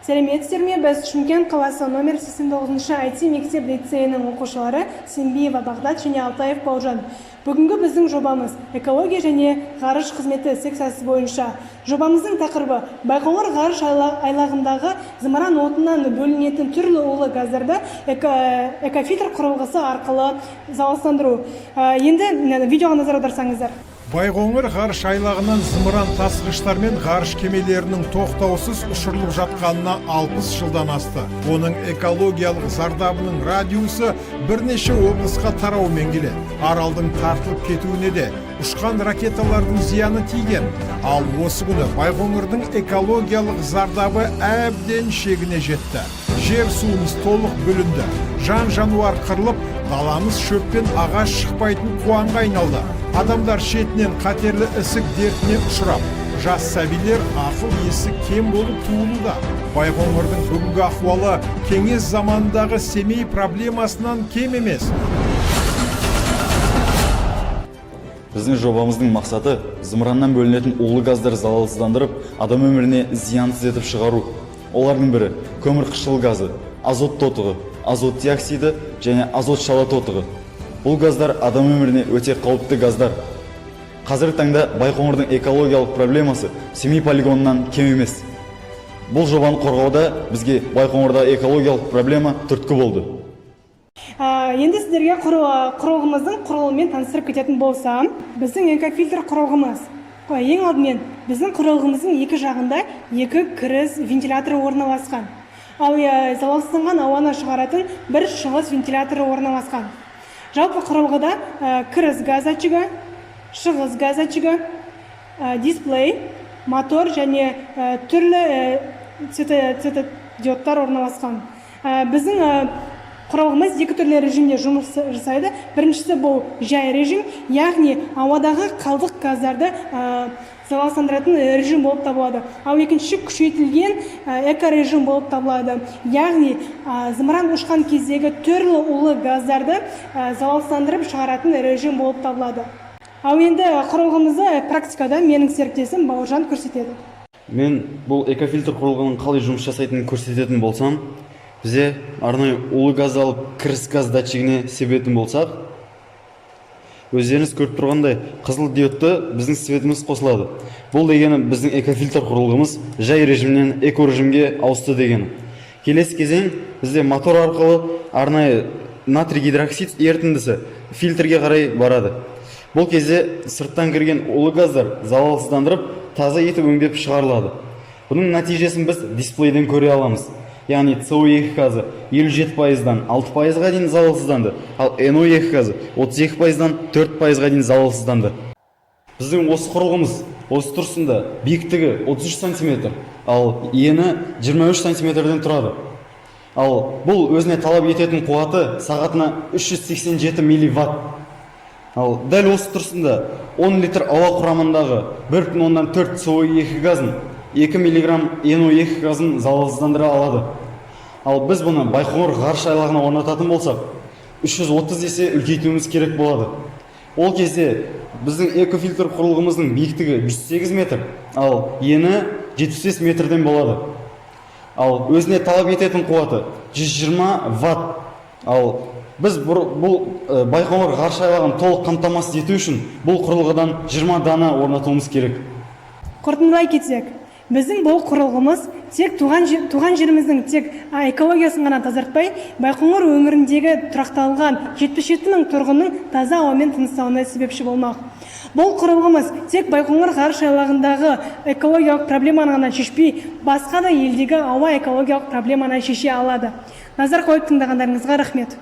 Сәлеметсіздер ме? Біз Шымкент қаласы номер 89-шы IT мектеп лицейінің оқушылары Сенбиева Бағдат және Алтаев Бауыржан. Бүгінгі біздің жобамыз экология және ғарыш қызметі секциясы бойынша. Жобамыздың тақырыбы Байқоңыр ғарыш айлағындағы зымыран отынан бөлінетін түрлі улы газдарды экофильтр құрылғысы арқылы залалсыздандыру. Енді видеоға назар аударсаңыздар. Байқоңыр ғарыш айлағынан зымыран тасығыштар мен ғарыш кемелерінің тоқтаусыз ұшырылып жатқанына 60 жылдан асты. Оның экологиялық зардабының радиусы бірнеше облысқа тараумен келеді. Аралдың тартылып кетуіне де ұшқан ракеталардың зияны тиген. Ал осы күні Байқоңырдың экологиялық зардабы әбден шегіне жетті. Жер суымыз толық бөлінді. Жан-жануар қырылып, даламыз шөппен ағаш шықпайтын қуаңға айналды. Адамдар шетінен қатерлі ісік дертіне ұшырап, жас сәбилер ақыл есі кем болып туылуда. Байқоңырдың бүгінгі ахуалы кеңес заманындағы Семей проблемасынан кем емес. Біздің жобамыздың мақсаты зымыраннан бөлінетін улы газдар залалсыздандырып, адам өміріне зиянсыз етіп шығару. Олардың бірі көмірқышқыл газы, азот тотығы, азот диоксиді және азот шала тотығы. Бұл газдар адам өміріне өте қауіпті газдар. Қазіргі таңда Байқоңырдың экологиялық проблемасы Семей полигонынан кем емес. Бұл жобаны қорғауда бізге Байқоңырда экологиялық проблема түрткі болды. Енді сіздерге құрылғымыздың құрылымымен таныстырып кететін болсам, біздің экофильтр құрылғымыз. Ең алдымен біздің құрылғымыздың екі жағында екі кіріс вентиляторы орналасқан. Ал залалсызданған ауаны шығаратын бір шығыс вентиляторы орналасқан. Жалпы құрылғыда кіріс газ датчигі, шығыс газ датчигі, дисплей, мотор және түрлі цветодиодтар орналасқан. Біздің құрылғымыз екі түрлі режимде жұмыс жасайды. Біріншісі бұл жай режим, яғни ауадағы қалдық газдарды залалсыздандыратын режим болып табылады. Ал екінші күшейтілген эко-режим болып табылады. Яғни зымыран ұшқан кездегі түрлі улы газдарды залалсыздандырып шығаратын режим болып табылады. Ал енді құрылғымызды практикада менің серіктесім Бауыржан көрсетеді. Мен бұл экофильтр құрылғының қалай жұмыс жасайтынын көрсететін болсам, бізде арнайы улы газ алып кіріс газ датчигіне себетін болсақ, өздеріңіз көріп тұрғандай қызыл диодты біздің светіміз қосылады. Бұл дегені біздің экофильтр құрылғымыз жай режимнен эко режимге ауысты дегені. Келесі кезең бізде мотор арқылы арнайы натрий гидроксид ерітіндісі фильтрге қарай барады. Бұл кезде сырттан кірген улы газдар залалсыздандырып, таза етіп өңдеп шығарылады. Бұның нәтижесін біз дисплейден көре аламыз. Яғни CO2 газы 57%-дан 6%-ға дейін залалсызданды, ал NO2 газы 32%-дан 4%-ға дейін залалсызданды. Біздің осы құрылғымыз осы тұрсында биіктігі 33 см, ал ені 23 см-ден тұрады. Ал бұл өзіне талап ететін қуаты сағатына 387 милливатт. Ал дәл осы тұрсында 10 литр ауа құрамындағы 1,4 CO2 газын 2 мг NO2 газын залалсыздандыра алады. Ал біз бұны Байқоңыр ғарыш айлағына орнататын болсақ, 330 есе үлкейтуіміз керек болады. Ол кезде біздің экофильтр құрылғымыздың биіктігі 108 метр, ал ені 75 метрден болады. Ал өзіне талап ететін қуаты 120 ватт. Ал біз бұл Байқоңыр ғарыш айлағын толық қамтамасыз ету үшін бұл құрылғыдан 20 дана орнатуымыз керек. Қорытындылай кетсек, біздің бұл құрылғымыз тек туған жеріміздің тек экологиясын ғана тазартпай, Байқоңыр өңіріндегі тұрақталған 77 мың тұрғынның таза ауамен тыныстауына себепші болмақ. Бұл құрылғымыз тек Байқоңыр ғарыш айлағындағы экологиялық проблеманы ғана шешпей, басқа да елдегі ауа экологиялық проблеманы шеше алады. Назар қойып тыңдағандарыңызға рахмет.